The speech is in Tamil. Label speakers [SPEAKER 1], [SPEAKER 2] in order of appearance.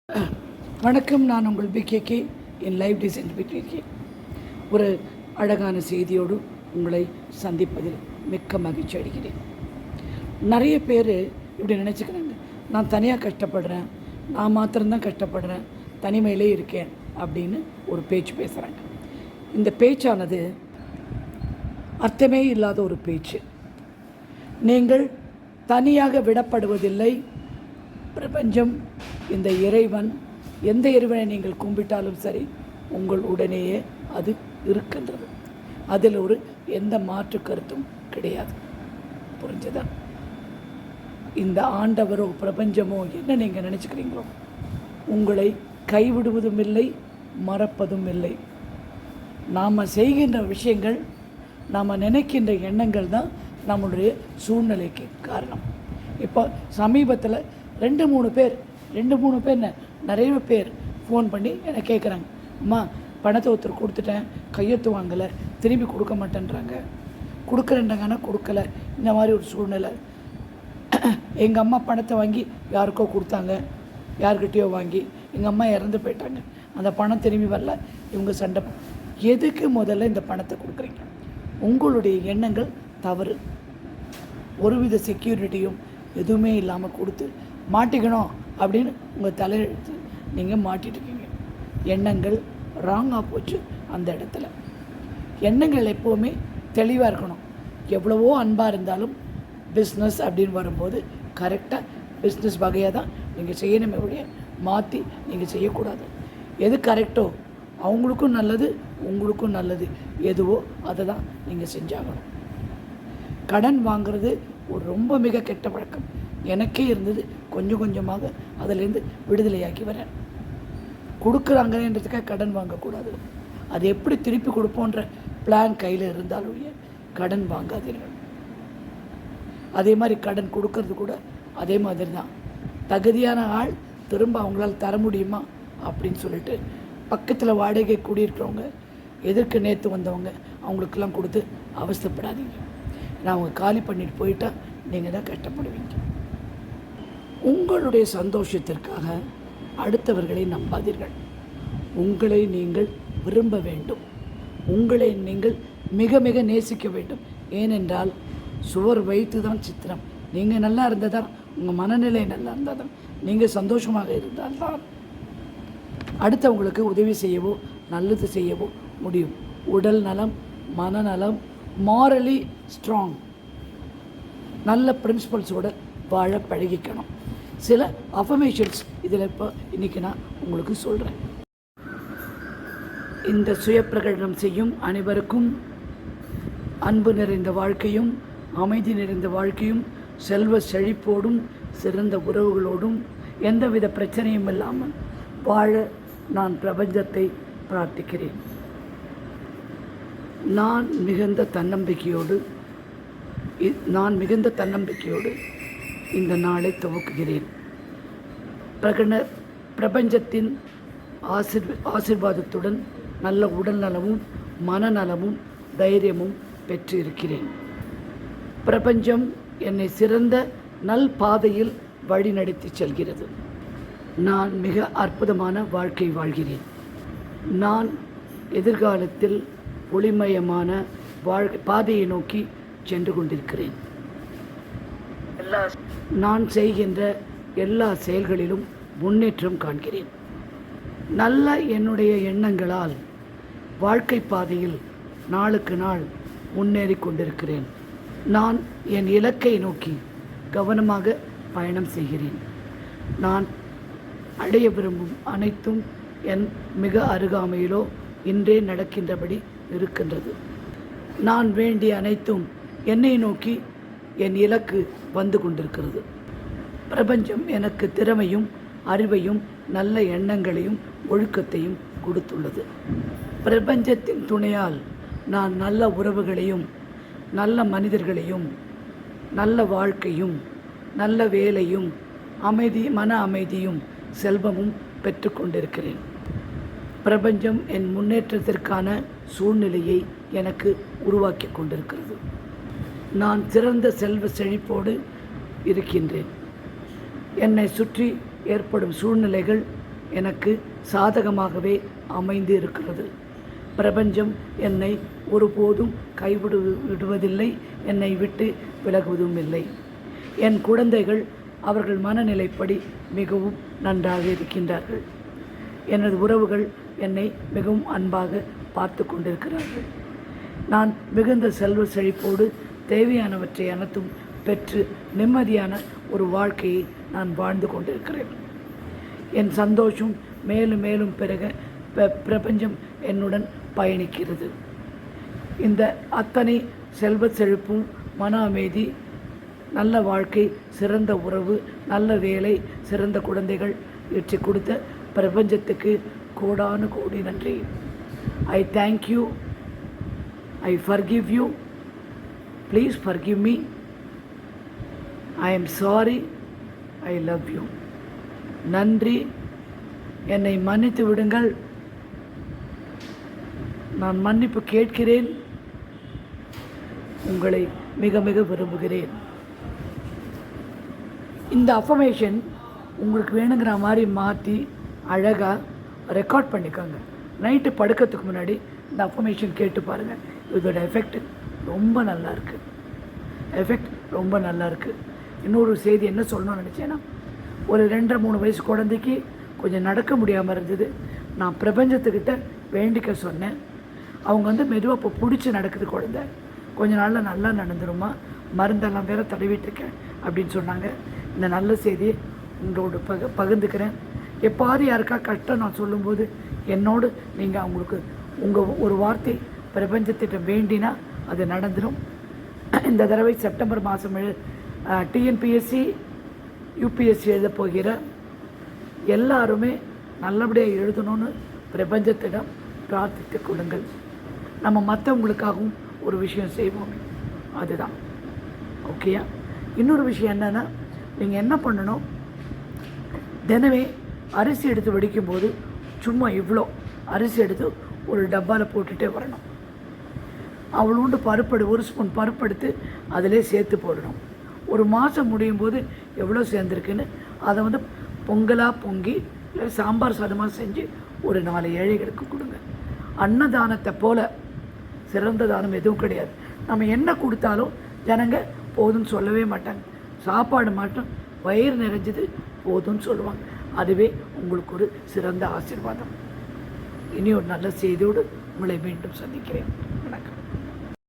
[SPEAKER 1] வணக்கம். நான் உங்கள் பிகேகே என் லைவ் டிசைன் பிகேகே. ஒரு அழகான செய்தியோடு உங்களை சந்திப்பதில் மிக்க மகிழ்ச்சி அடைகிறேன். நிறைய பேர் இப்படி நினச்சிக்கிறாங்க, நான் தனியாக கஷ்டப்படுறேன், நான் மாத்திரம்தான் கஷ்டப்படுறேன், தனிமையிலே இருக்கேன் அப்படின்னு ஒரு பேச்சு பேசுகிறாங்க. இந்த பேச்சானது அர்த்தமே இல்லாத ஒரு பேச்சு. நீங்கள் தனியாக விடப்படுவதில்லை. பிரபஞ்சம், இந்த இறைவன், எந்த இறைவனை நீங்கள் கும்பிட்டாலும் சரி, உங்கள் உடனேயே அது இருக்கின்றது. அதில் எந்த மாற்று கருத்தும் கிடையாது. புரிஞ்சதா? இந்த ஆண்டவரோ பிரபஞ்சமோ என்ன நீங்கள் நினச்சிக்கிறீங்களோ, உங்களை கைவிடுவதும் இல்லை, மறப்பதும் இல்லை. நாம் செய்கின்ற விஷயங்கள், நாம் நினைக்கின்ற எண்ணங்கள் தான் நம்முடைய சூழ்நிலைக்கு காரணம். இப்போ சமீபத்தில் ரெண்டு மூணு பேர் நிறைய பேர் ஃபோன் பண்ணி என்னை கேட்குறாங்க, அம்மா பணத்தை ஒருத்தர் கொடுத்துட்டேன், கையெழுத்து வாங்கலை, திரும்பி கொடுக்க மாட்டேன்றாங்க, கொடுக்குறேன்றாங்கன்னா கொடுக்கல. இந்த மாதிரி ஒரு சூழ்நிலை. எங்கள் அம்மா பணத்தை வாங்கி யாருக்கோ கொடுத்தாங்க, யார்கிட்டையோ வாங்கி எங்கள் அம்மா இறந்து போயிட்டாங்க, அந்த பணம் திரும்பி வரல, இவங்க சண்டை. எதுக்கு முதல்ல இந்த பணத்தை கொடுக்குறீங்க? உங்களுடைய எண்ணங்கள் தவறு. ஒருவித செக்யூரிட்டியும் எதுவுமே இல்லாமல் கொடுத்து மாட்டிக்கணும் அப்படின்னு உங்கள் தலையெழுத்து நீங்கள் மாட்டிட்டுருக்கீங்க. எண்ணங்கள் ராங்காக போச்சு. அந்த இடத்துல எண்ணங்கள் எப்போவுமே தெளிவாக இருக்கணும். எவ்வளவோ அன்பாக இருந்தாலும் பிஸ்னஸ் அப்படின்னு வரும்போது கரெக்டாக பிஸ்னஸ் வகையாக தான் நீங்கள் செய்யணுமே ஒழிய மாற்றி நீங்கள் செய்யக்கூடாது. எது கரெக்டோ, அவங்களுக்கும் நல்லது, உங்களுக்கும் நல்லது, எதுவோ அதை தான் நீங்கள் செஞ்சாகணும். கடன் வாங்கிறது ஒரு ரொம்ப மிக கெட்ட பழக்கம். எனக்கே இருந்தது. கொஞ்சம் கொஞ்சமாக அதிலேருந்து விடுதலையாக்கி வரேன். கொடுக்குறாங்கன்றதுக்காக கடன் வாங்கக்கூடாது. அது எப்படி திருப்பி கொடுப்போன்ற பிளான் கையில் இருந்தாலும் கடன் வாங்காதீர்கள். அதே மாதிரி கடன் கொடுக்கறது கூட அதே மாதிரி தான். தகுதியான ஆள் திரும்ப அவங்களால தர முடியுமா அப்படின்னு சொல்லிட்டு பக்கத்தில் வாடகை கூடியிருக்கிறவங்க, எதற்கு நேற்று வந்தவங்க, அவங்களுக்கெல்லாம் கொடுத்து அவஸ்தைப்படாதீங்க. நான் அவங்க காலி பண்ணிட்டு போயிட்டால் நீங்கள் தான் கஷ்டப்படுவீங்க. உங்களுடைய சந்தோஷத்திற்காக அடுத்தவர்களை நம்பாதீர்கள். உங்களை நீங்கள் விரும்ப வேண்டும். உங்களை நீங்கள் மிக மிக நேசிக்க வேண்டும். ஏனென்றால் சுவர் வைத்து தான் சித்திரம். நீங்கள் நல்லா இருந்தால் தான், உங்கள் மனநிலை நல்லா இருந்தால் தான், நீங்கள் சந்தோஷமாக இருந்தால் தான் அடுத்தவங்களுக்கு உதவி செய்யவோ நல்லது செய்யவோ முடியும். உடல் நலம், மனநலம், மாரலி ஸ்ட்ராங், நல்ல பிரின்சிபல்ஸோடு வாழ பழகிக்கணும். சில அஃபர்மேஷன்ஸ் இதில் இப்போ இன்றைக்கி நான் உங்களுக்கு சொல்கிறேன். இந்த சுய பிரகடனம் செய்யும் அனைவருக்கும் அன்பு நிறைந்த வாழ்க்கையும், அமைதி நிறைந்த வாழ்க்கையும், செல்வ செழிப்போடும், சிறந்த உறவுகளோடும், எந்தவித பிரச்சனையும் இல்லாமல் வாழ நான் பிரபஞ்சத்தை பிரார்த்திக்கிறேன். நான் மிகுந்த தன்னம்பிக்கையோடு இந்த நாளை துவக்குகிறேன். பிரபஞ்சத்தின் ஆசீர்வாதத்துடன் நல்ல உடல் நலமும் மனநலமும் தைரியமும் பெற்று இருக்கிறேன். பிரபஞ்சம் என்னை சிறந்த நல் பாதையில் வழிநடத்தி செல்கிறது. நான் மிக அற்புதமான வாழ்க்கை வாழ்கிறேன். நான் எதிர்காலத்தில் ஒளிமயமான பாதையை நோக்கி சென்று கொண்டிருக்கிறேன். நான் செய்கின்ற எல்லா செயல்களிலும் முன்னேற்றம் காண்கிறேன். நல்ல என்னுடைய எண்ணங்களால் வாழ்க்கை பாதையில் நாளுக்கு நாள் முன்னேறி கொண்டிருக்கிறேன். நான் என் இலக்கை நோக்கி கவனமாக பயணம் செய்கிறேன். நான் அடைய விரும்பும் அனைத்தும் என் மிக அருகாமையிலோ இன்றே நடக்கின்றபடி இருக்கின்றது. நான் வேண்டிய அனைத்தும் என்னை நோக்கி என் இலக்கு வந்து கொண்டிருக்கிறது. பிரபஞ்சம் எனக்கு திறமையும் அறிவையும் நல்ல எண்ணங்களையும் ஒழுக்கத்தையும் கொடுத்துள்ளது. பிரபஞ்சத்தின் துணையால் நான் நல்ல உறவுகளையும், நல்ல மனிதர்களையும், நல்ல வாழ்க்கையும், நல்ல வேலையும், மன அமைதியும் செல்வமும் பெற்றுக்கொண்டிருக்கிறேன். பிரபஞ்சம் என் முன்னேற்றத்திற்கான சூழ்நிலையை எனக்கு உருவாக்கி கொண்டிருக்கிறது. நான் சிறந்த செல்வ செழிப்போடு இருக்கின்றேன். என்னை சுற்றி ஏற்படும் சூழ்நிலைகள் எனக்கு சாதகமாகவே அமைந்து இருக்கிறது. பிரபஞ்சம் என்னை ஒருபோதும் விடுவதில்லை, என்னை விட்டு விலகுவதும் இல்லை. என் குழந்தைகள் அவர்கள் மனநிலைப்படி மிகவும் நன்றாக இருக்கின்றார்கள். எனது உறவுகள் என்னை மிகவும் அன்பாக பார்த்து கொண்டிருக்கிறார்கள். நான் மிகுந்த செல்வ செழிப்போடு தேவையானவற்றை அனைத்தும் பெற்று நிம்மதியான ஒரு வாழ்க்கையை நான் வாழ்ந்து கொண்டிருக்கிறேன். என் சந்தோஷம் மேலும் மேலும் பெருக பிரபஞ்சம் என்னுடன் பயணிக்கிறது. இந்த அத்தனை செல்வ செழிப்பும், மன அமைதி, நல்ல வாழ்க்கை, சிறந்த உறவு, நல்ல வேலை, சிறந்த குழந்தைகள் இவற்றை கொடுத்த பிரபஞ்சத்துக்கு கோடானு கோடி நன்றி. I thank you. I forgive you. Please forgive me. I am sorry. I love you. நன்றி. என்னை மன்னித்து விடுங்கள். நான் மன்னிப்பு கேட்கிறேன். உங்களை மிக மிக விரும்புகிறேன். இந்த அஃபர்மேஷன் உங்களுக்கு வேணுங்கிற மாதிரி மாற்றி அழகாக ரெக்கார்ட் பண்ணிக்கோங்க. நைட்டு படுக்கிறதுக்கு முன்னாடி இந்த அஃபர்மேஷன் கேட்டு பாருங்கள். இதோட எஃபெக்ட் ரொம்ப நல்லா இருக்குது. ரொம்ப நல்லா இருக்குது. இன்னொரு செய்தி என்ன சொல்லணும்னு நினச்சேன்னா, ஒரு 2-3 வயசு குழந்தைக்கு கொஞ்சம் நடக்க முடியாமல் இருந்தது. நான் பிரபஞ்சத்துக்கிட்ட வேண்டிக்க சொன்னேன். அவங்க மெதுவாக இப்போ பிடிச்சி நடக்குது குழந்தை. கொஞ்ச நாளில் நல்லா நடந்துருமா, மருந்தெல்லாம் வேறு தடவிட்டுருக்கேன் அப்படின்னு சொன்னாங்க. இந்த நல்ல செய்தியை உங்களோட பகிர்ந்துக்கிறேன். எப்பாவது யாருக்கா கஷ்டம் நான் சொல்லும்போது என்னோடு நீங்கள் அவங்களுக்கு உங்கள் ஒரு வார்த்தை பிரபஞ்சத்திட்ட வேண்டினா அது நடந்துடும். இந்த தடவை செப்டம்பர் மாதம் டிஎன்பிஎஸ்சி யூபிஎஸ்சி எழுத போகிற எல்லாருமே நல்லபடியாக எழுதணும்னு பிரபஞ்சத்திடம் பிரார்த்தித்து கொள்ளுங்கள். நம்ம மற்றவங்களுக்காகவும் ஒரு விஷயம் செய்வோம். அதுதான் ஓகேயா. இன்னொரு விஷயம் என்னென்னா, நீங்கள் என்ன பண்ணணும், தினமே அரிசி எடுத்து வடிக்கும்போது சும்மா இவ்வளோ அரிசி எடுத்து ஒரு டப்பாவில் போட்டுகிட்டே வரணும். அவ்வளோண்டு பருப்பு, 1 ஸ்பூன் பருப்பு எடுத்து அதிலே சேர்த்து போடணும். ஒரு மாதம் முடியும் போது எவ்வளோ சேர்ந்துருக்குன்னு அதை பொங்கலாக பொங்கி இல்லை சாம்பார் சாதமாக செஞ்சு ஒரு 4 ஏழைகளுக்கு கொடுங்க. அன்னதானத்தை போல் சிறந்த தானம் எதுவும் கிடையாது. நம்ம என்ன கொடுத்தாலும் ஜனங்க போதும்னு சொல்லவே மாட்டாங்க. சாப்பாடு மட்டும் வயிறு நிறைஞ்சது போதும்னு சொல்லுவாங்க. அதுவே உங்களுக்கு ஒரு சிறந்த ஆசீர்வாதம். இனி ஒரு நல்ல செய்தியோடு உங்களை மீண்டும் சந்திக்கிறேன்.